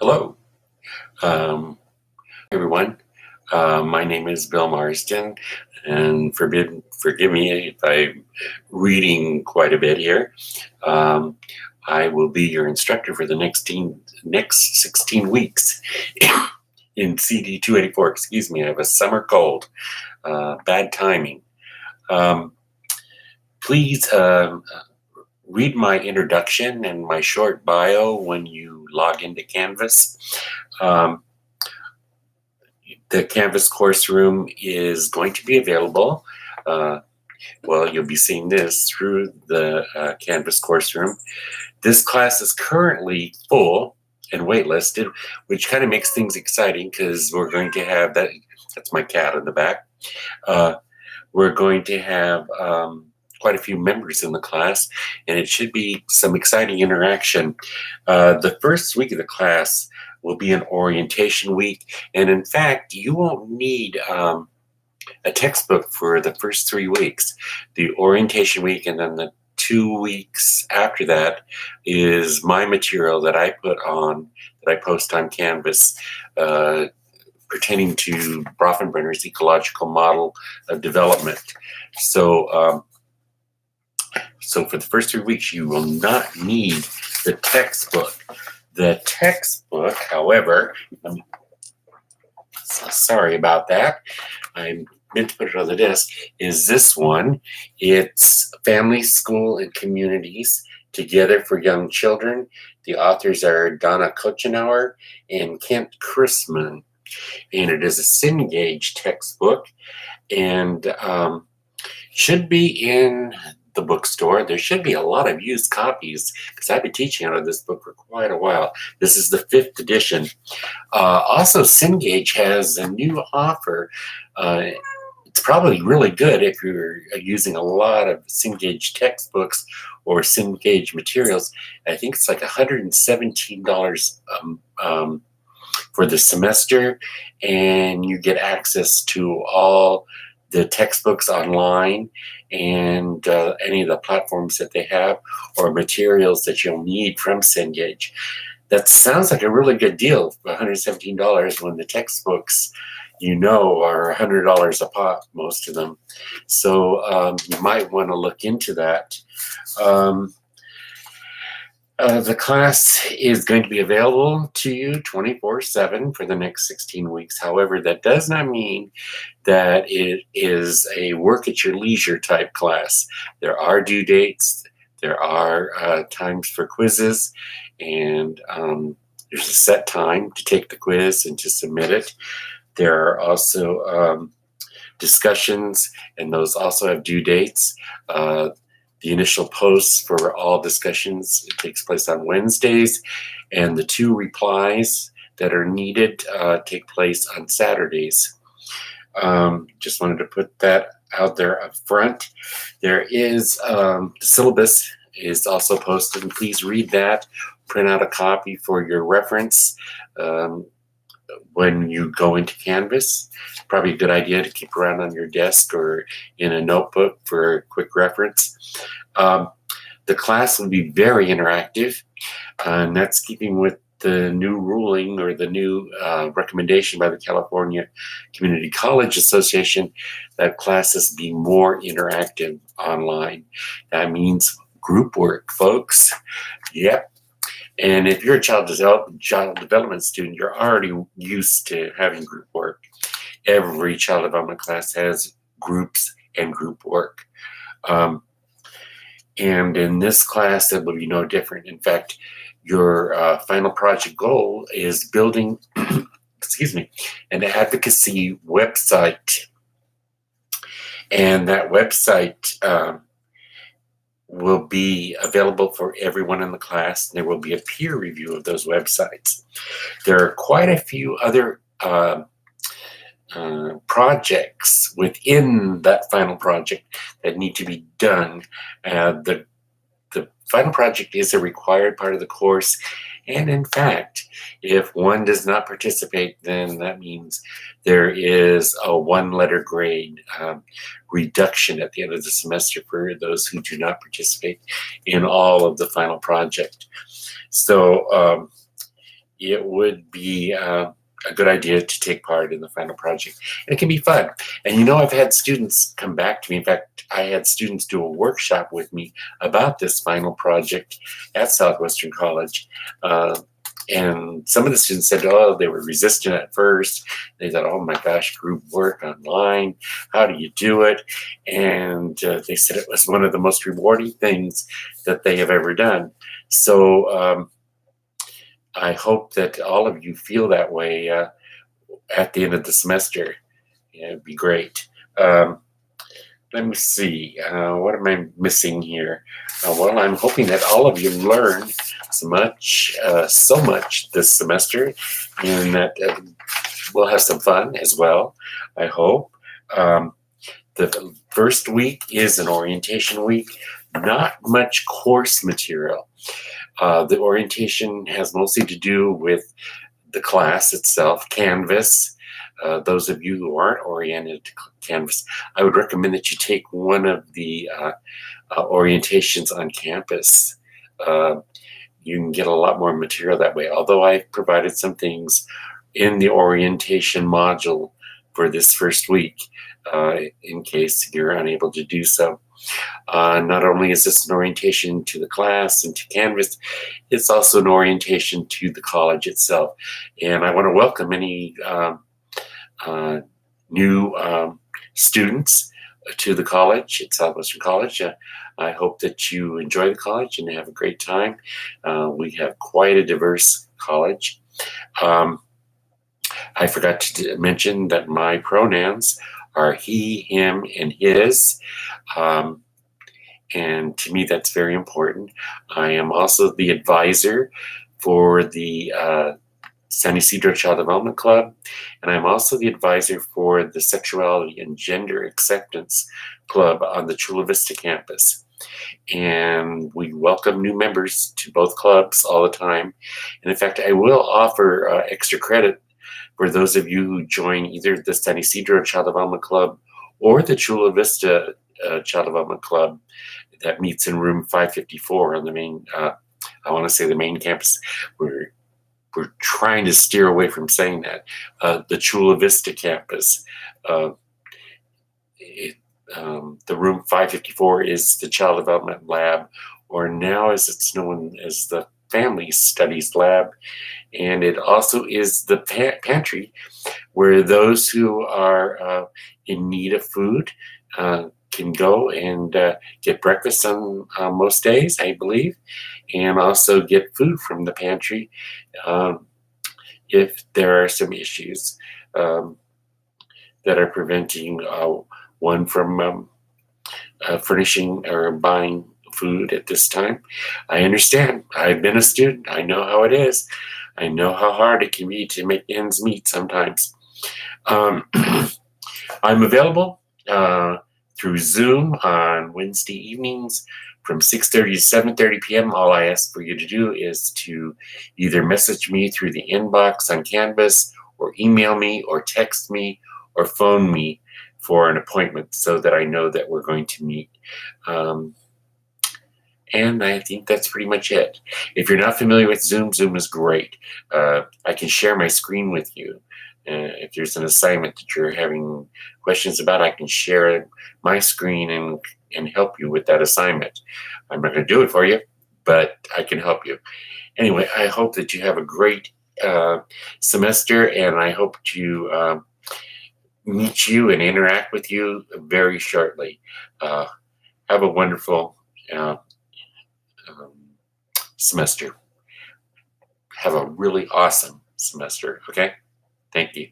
Hello, um, everyone. My name is Bill Marsden, and forgive me if I'm reading quite a bit here. Um, I will be your instructor for the next 16 weeks in CD 284. Excuse me, I have a summer cold. Bad timing. Um, please read my introduction and my short bio when you log into Canvas. Um, The Canvas course room is going to be available. You'll be seeing this through the Canvas course room. This class is currently full and waitlisted, which kind of makes things exciting because we're going to have that. That's my cat in the back. We're going to have quite a few members in the class, and it should be some exciting interaction. The first week of the class will be an orientation week, and in fact, you won't need a textbook for the first 3 weeks. The orientation week and then the 2 weeks after that is my material that I post on Canvas, pertaining to Bronfenbrenner's ecological model of development. So for the first 3 weeks, you will not need the textbook. The textbook, however, sorry about that. I meant to put it on the desk, is this one. It's Family, School, and Communities Together for Young Children. The authors are Donna Kochenauer and Kent Chrisman. And it is a Cengage textbook and should be in the bookstore. There should be a lot of used copies because I've been teaching out of this book for quite a while. This is the 5th edition. Also, Cengage has a new offer. It's probably really good if you're using a lot of Cengage textbooks or Cengage materials. I think it's like $117 for the semester, and you get access to all the textbooks online and any of the platforms that they have or materials that you'll need from Cengage. That sounds like a really good deal for $117 when the textbooks, are $100 a pop, most of them. So you might want to look into that. The class is going to be available to you 24/7 for the next 16 weeks. However, that does not mean that it is a work at your leisure type class. There are due dates, there are times for quizzes, and there's a set time to take the quiz and to submit it. There are also discussions, and those also have due dates. The initial posts for all discussions, it takes place on Wednesdays, and the 2 replies that are needed take place on Saturdays. Just wanted to put that out there up front. There is the syllabus is also posted, and please read that. Print out a copy for your reference when you go into Canvas. Probably a good idea to keep around on your desk or in a notebook for quick reference. The class will be very interactive, and that's keeping with the new ruling or the new recommendation by the California Community College Association that classes be more interactive online. That means group work, folks. Yep. And if you're a child development student, you're already used to having group work. Every child development class has groups and group work. And in this class, it will be no different. In fact, your final project goal is building, an advocacy website. And that website will be available for everyone in the class. There will be a peer review of those websites. There are quite a few other projects within that final project that need to be done. The final project is a required part of the course, and in fact, if one does not participate, then that means there is a 1-letter grade reduction at the end of the semester for those who do not participate in all of the final project. So it would be a good idea to take part in the final project. And it can be fun. And you know, I've had students come back to me. In fact, I had students do a workshop with me about this final project at Southwestern College. And some of the students said, oh, they were resistant at first. They thought, oh my gosh, group work online, how do you do it? And they said it was one of the most rewarding things that they have ever done. So I hope that all of you feel that way at the end of the semester. Yeah, it'd be great. Let me see. What am I missing here? Well, I'm hoping that all of you learn so much this semester, and that we'll have some fun as well, I hope. The first week is an orientation week. Not much course material. The orientation has mostly to do with the class itself, Canvas. Those of you who aren't oriented to Canvas, I would recommend that you take one of the orientations on campus. You can get a lot more material that way, although I've provided some things in the orientation module for this first week in case you're unable to do so. Not only is this an orientation to the class and to Canvas, it's also an orientation to the college itself. And I want to welcome any new students to the college at Southwestern College. I hope that you enjoy the college and have a great time. We have quite a diverse college. I forgot to mention that my pronouns are he, him, and his. And to me, that's very important. I am also the advisor for the San Ysidro Child Development Club, and I'm also the advisor for the Sexuality and Gender Acceptance Club on the Chula Vista campus. And we welcome new members to both clubs all the time. And in fact, I will offer extra credit for those of you who join either the San Ysidro Child Development Club or the Chula Vista Child Development Club that meets in room 554 on the main, I want to say the main campus. We're trying to steer away from saying that. The Chula Vista campus, the room 554 is the Child Development Lab, or now as it's known as the Family Studies Lab. And it also is the pantry where those who are in need of food can go and get breakfast on most days, I believe, and also get food from the pantry if there are some issues that are preventing one from furnishing or buying food at this time. I understand. I've been a student. I know how it is. I know how hard it can be to make ends meet sometimes. I'm available through Zoom on Wednesday evenings from 6:30 to 7:30 p.m. All I ask for you to do is to either message me through the inbox on Canvas, or email me, or text me, or phone me for an appointment so that I know that we're going to meet. And I think that's pretty much it. If you're not familiar with Zoom, Zoom is great. I can share my screen with you. If there's an assignment that you're having questions about, I can share my screen and help you with that assignment. I'm not going to do it for you, but I can help you. Anyway, I hope that you have a great semester, and I hope to meet you and interact with you very shortly. Have a wonderful semester. Have a really awesome semester, okay? Thank you.